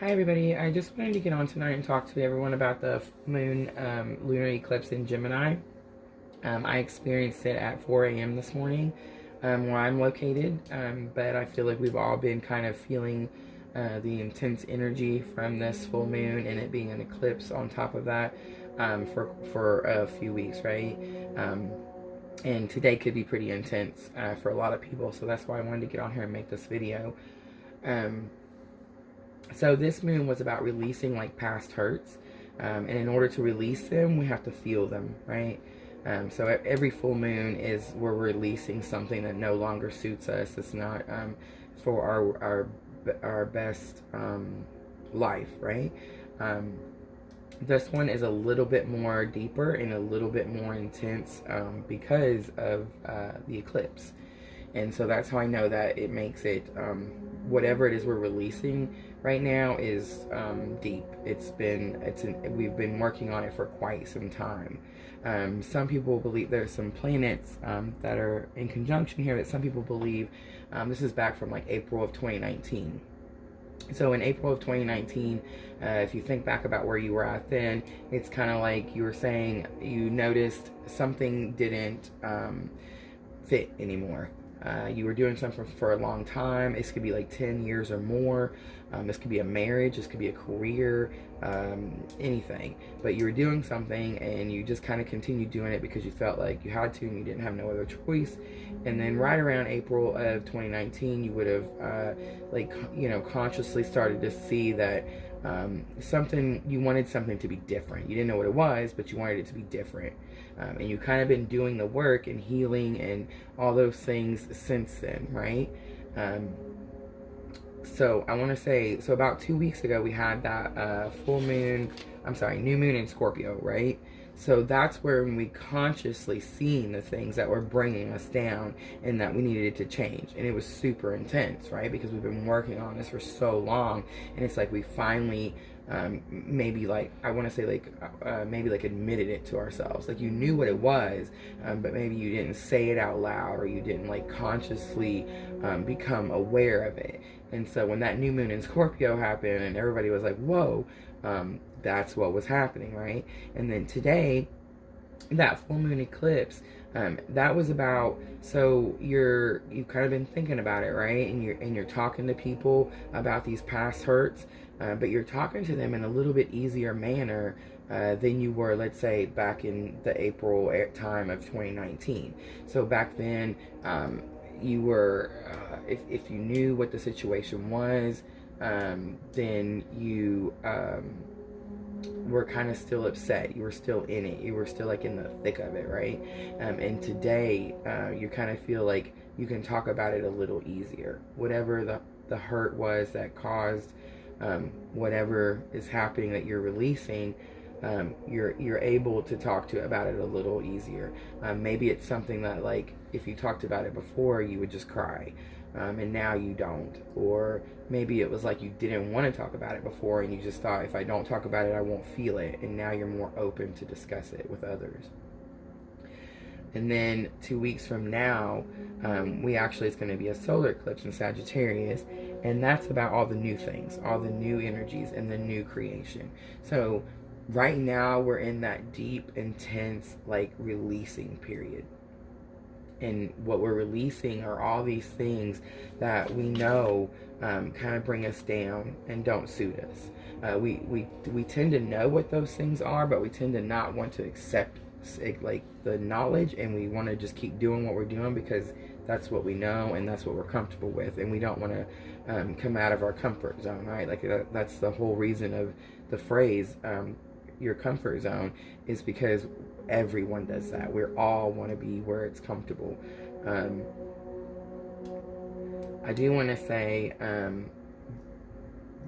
Hi everybody, I just wanted to get on tonight and talk to everyone about the moon lunar eclipse in Gemini. I experienced it at 4 a.m. this morning where I'm located, but I feel like we've all been kind of feeling the intense energy from this full moon and it being an eclipse on top of that for a few weeks, right? And today could be pretty intense for a lot of people, so that's why I wanted to get on here and make this video. So this moon was about releasing like past hurts, and in order to release them, we have to feel them, right? So every full moon is we're releasing something that no longer suits us. It's not for our best life, right? This one is a little bit more deeper and a little bit more intense because of the eclipse. And so that's how I know that it makes it, whatever it is we're releasing right now is deep. We've been working on it for quite some time. Some people believe there's some planets that are in conjunction here that some people believe, this is back from like April of 2019. So in April of 2019, if you think back about where you were at then, it's kind of like you were saying you noticed something didn't fit anymore. You were doing something for a long time. This could be like 10 years or more. This could be a marriage. This could be a career, anything. But you were doing something and you just kind of continued doing it because you felt like you had to and you didn't have no other choice. And then right around April of 2019, you would have, consciously started to see that you wanted something to be different. You didn't know what it was, but you wanted it to be different. And you kind of been doing the work and healing and all those things since then, right? So I want to say, so about 2 weeks ago, we had that new moon in Scorpio, right? So that's where we consciously seen the things that were bringing us down and that we needed it to change. And it was super intense, right? Because we've been working on this for so long. And it's like we finally, maybe admitted it to ourselves. Like you knew what it was, but maybe you didn't say it out loud or you didn't like consciously become aware of it. And so when that new moon in Scorpio happened and everybody was like, whoa, that's what was happening, right? And then today, that full moon eclipse, that was about, so you've kind of been thinking about it, right? And you're talking to people about these past hurts, but you're talking to them in a little bit easier manner than you were, let's say, back in the April time of 2019. So back then, you were, if you knew what the situation was, then you were kind of still upset. You were still in it. You were still like in the thick of it, right? And today, you kind of feel like you can talk about it a little easier. Whatever the hurt was that caused whatever is happening that you're releasing, you're able to talk about it a little easier. Maybe it's something that, like, if you talked about it before, you would just cry, and now you don't. Or maybe it was like you didn't want to talk about it before and you just thought, if I don't talk about it, I won't feel it, and now you're more open to discuss it with others. And then 2 weeks from now, it's going to be a solar eclipse in Sagittarius, and that's about all the new things, all the new energies and the new creation. So right now we're in that deep, intense, like, releasing period. And what we're releasing are all these things that we know kind of bring us down and don't suit us. We tend to know what those things are, but we tend to not want to accept like the knowledge, and we want to just keep doing what we're doing because that's what we know and that's what we're comfortable with, and we don't want to come out of our comfort zone, right? Like that's the whole reason of the phrase your comfort zone, is because everyone does that. We all want to be where it's comfortable. I do want to say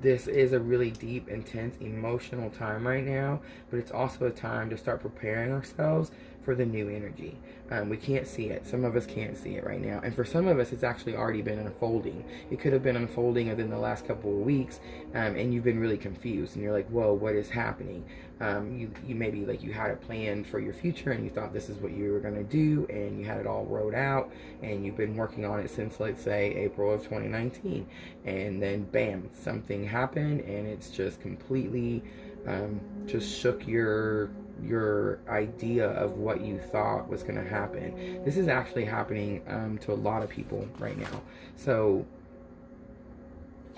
this is a really deep, intense, emotional time right now, but it's also a time to start preparing ourselves for the new energy. We can't see it. Some of us can't see it right now. And for some of us, it's actually already been unfolding. It could have been unfolding within the last couple of weeks, and you've been really confused. And you're like, whoa, what is happening? You maybe like you had a plan for your future, and you thought this is what you were going to do, and you had it all wrote out, and you've been working on it since, let's say, April of 2019. And then, bam, something happened, and it's just completely just shook your idea of what you thought was going to happen. This is actually happening to a lot of people right now. So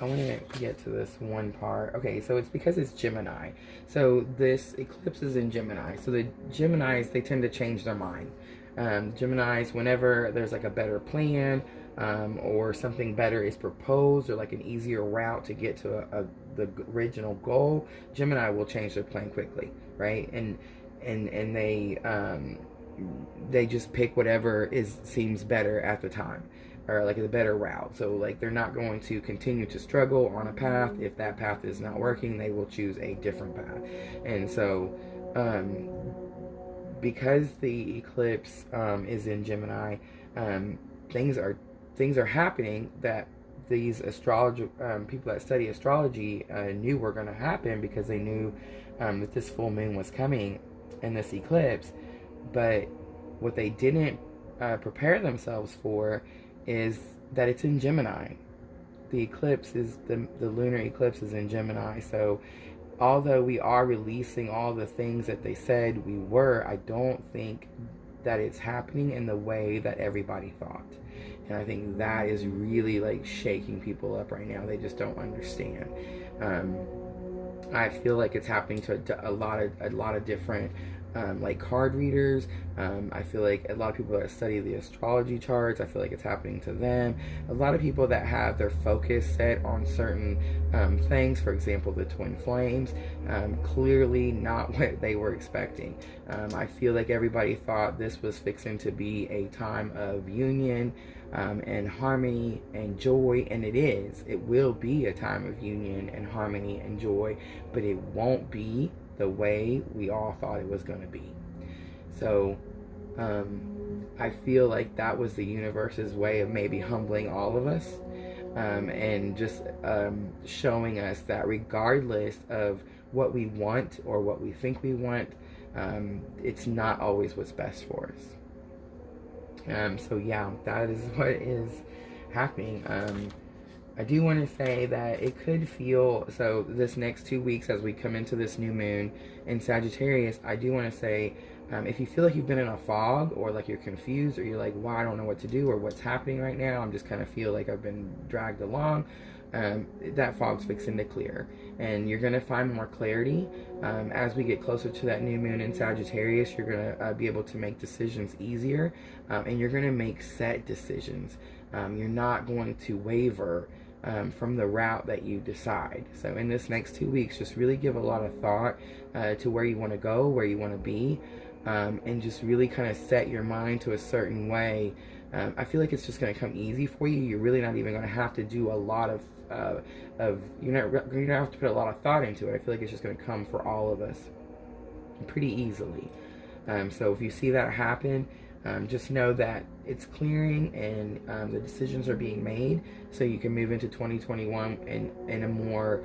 I want to get to this one part. Okay, so it's because it's Gemini. So this eclipse is in Gemini. So the Geminis, they tend to change their mind. Geminis, whenever there's like a better plan, or something better is proposed, or like an easier route to get to the original goal, Gemini will change their plan quickly, right? And they just pick whatever seems better at the time, or like the better route. So like they're not going to continue to struggle on a path. If that path is not working, they will choose a different path. And so because the eclipse is in Gemini, things are happening that these astrology people that study astrology knew were going to happen, because they knew that this full moon was coming and this eclipse. But what they didn't prepare themselves for is that it's in Gemini. The eclipse is the lunar eclipse is in Gemini. So although we are releasing all the things that they said we were, I don't think that it's happening in the way that everybody thought. And I think that is really like shaking people up right now. They just don't understand. I feel like it's happening to a lot of different like card readers. I feel like a lot of people that study the astrology charts, I feel like it's happening to them. A lot of people that have their focus set on certain things, for example, the twin flames, clearly not what they were expecting. I feel like everybody thought this was fixing to be a time of union and harmony and joy, and it is. It will be a time of union and harmony and joy, but it won't be the way we all thought it was going to be. So I feel like that was the universe's way of maybe humbling all of us, and just showing us that regardless of what we want or what we think we want, it's not always what's best for us. So yeah, that is what is happening. I do want to say that it could feel, so this next 2 weeks as we come into this new moon in Sagittarius, I do want to say, if you feel like you've been in a fog, or like you're confused, or you're like, wow, I don't know what to do, or what's happening right now, I'm just kind of feel like I've been dragged along, that fog's fixing to clear. And you're going to find more clarity as we get closer to that new moon in Sagittarius. You're going to be able to make decisions easier, and you're going to make set decisions. You're not going to waver from the route that you decide. So in this next 2 weeks, just really give a lot of thought to where you want to go, where you want to be, and just really kind of set your mind to a certain way. I feel like it's just going to come easy for you. You're really not even going to have to do a lot of you're going to have to put a lot of thought into it. I feel like it's just going to come for all of us pretty easily. So if you see that happen, just know that it's clearing, and the decisions are being made, so you can move into 2021 in a more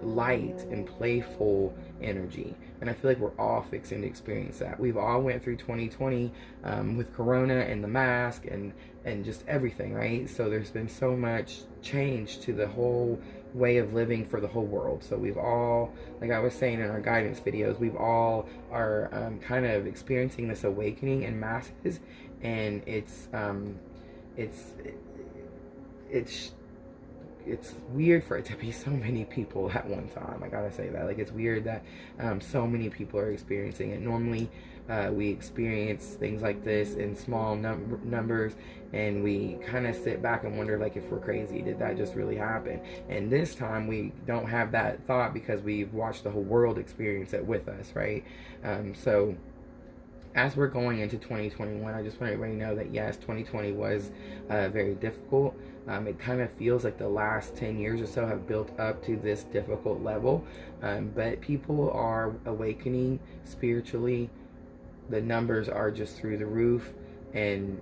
light and playful energy. And I feel like we're all fixing to experience that. We've all went through 2020 with Corona and the mask and just everything, right? So there's been so much change to the whole way of living for the whole world. So we've all, like I was saying in our guidance videos, we've all are kind of experiencing this awakening in masses, and it's weird for it to be so many people at one time. I gotta say that. Like, it's weird that so many people are experiencing it. Normally, we experience things like this in small numbers, and we kind of sit back and wonder, like, if we're crazy. Did that just really happen? And this time, we don't have that thought because we've watched the whole world experience it with us, right? So as we're going into 2021, I just want everybody to know that yes, 2020 was very difficult. It kind of feels like the last 10 years or so have built up to this difficult level, but people are awakening spiritually the numbers are just through the roof, and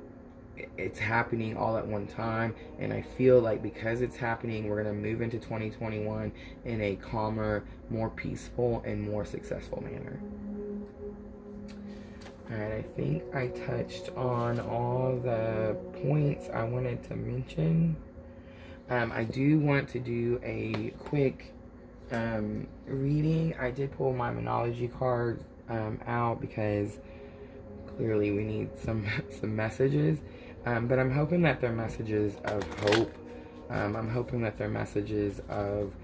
it's happening all at one time. And I feel like because it's happening, we're going to move into 2021 in a calmer, more peaceful, and more successful manner. Alright, I think I touched on all the points I wanted to mention. I do want to do a quick reading. I did pull my Moonology card out because clearly we need some messages. But I'm hoping that they're messages of hope. I'm hoping that they're messages of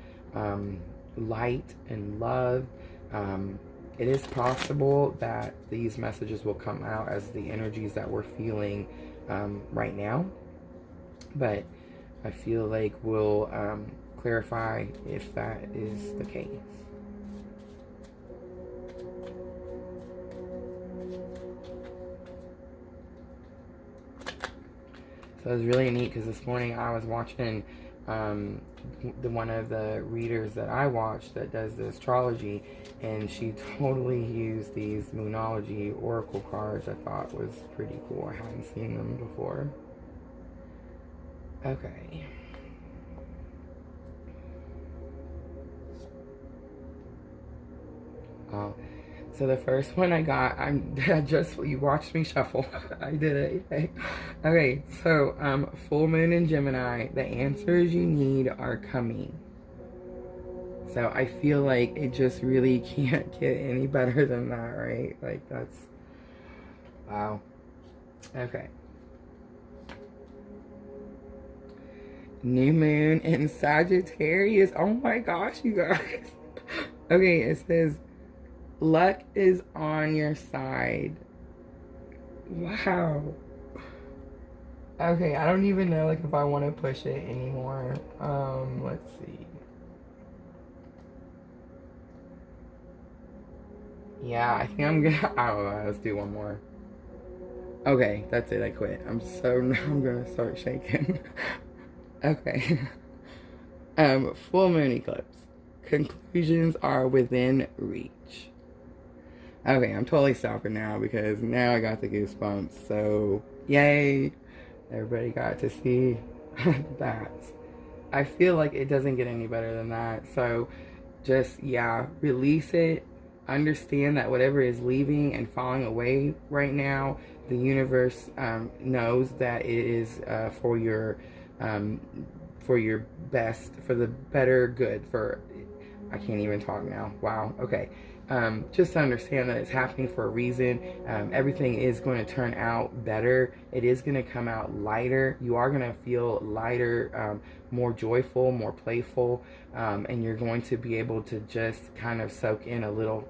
light and love. It is possible that these messages will come out as the energies that we're feeling right now. But I feel like we'll clarify if that is the case. So it was really neat because this morning I was watching one of the readers that I watch that does the astrology, and she totally used these Moonology oracle cards. I thought was pretty cool. I hadn't seen them before. Okay. Oh. So the first one I got, you watched me shuffle. I did it. Okay, so full moon in Gemini, the answers you need are coming. So I feel like it just really can't get any better than that, right? Like that's, wow. Okay. New moon in Sagittarius. Oh my gosh, you guys. Okay, it says, luck is on your side. Wow. Okay, I don't even know like if I want to push it anymore. Let's see. Yeah, I think I'm gonna, I don't know, let's do one more. Okay, that's it, I quit. I'm gonna start shaking. Okay. Full moon eclipse. Conclusions are within reach. Okay, I'm totally stopping now because now I got the goosebumps. So, yay! Everybody got to see that. I feel like it doesn't get any better than that. So, just, yeah, release it. Understand that whatever is leaving and falling away right now, the universe knows that it is for your best, for the better good, I can't even talk now. Wow. Okay. Just to understand that it's happening for a reason. Everything is going to turn out better. It is going to come out lighter. You are going to feel lighter, more joyful, more playful, and you're going to be able to just kind of soak in a little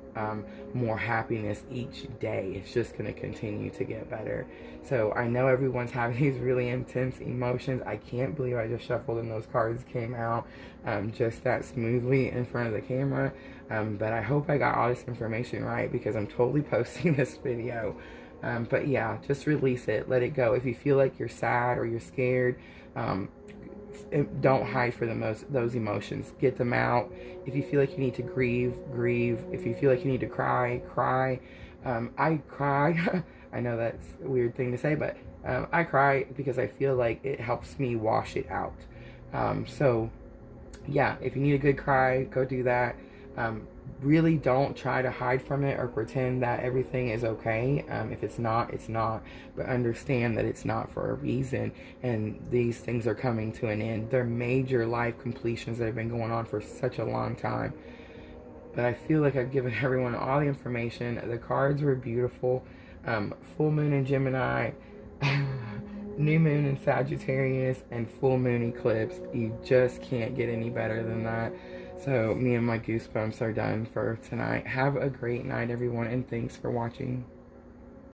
more happiness each day. It's just going to continue to get better. So I know everyone's having these really intense emotions. I can't believe I just shuffled and those cards came out just that smoothly in front of the camera. But I hope I got all this information right because I'm totally posting this video. But yeah, just release it. Let it go. If you feel like you're sad or you're scared, don't hide for those emotions. Get them out. If you feel like you need to grieve, grieve. If you feel like you need to cry, cry. I cry. I know that's a weird thing to say, but I cry because I feel like it helps me wash it out. So yeah, if you need a good cry, go do that. Really don't try to hide from it or pretend that everything is okay. If it's not, it's not. But understand that it's not for a reason, and these things are coming to an end. They're major life completions that have been going on for such a long time. But I feel like I've given everyone all the information. The cards were beautiful. Full moon in Gemini, new moon in Sagittarius, and full moon eclipse. You just can't get any better than that. So me and my goosebumps are done for tonight. Have a great night, everyone, and thanks for watching.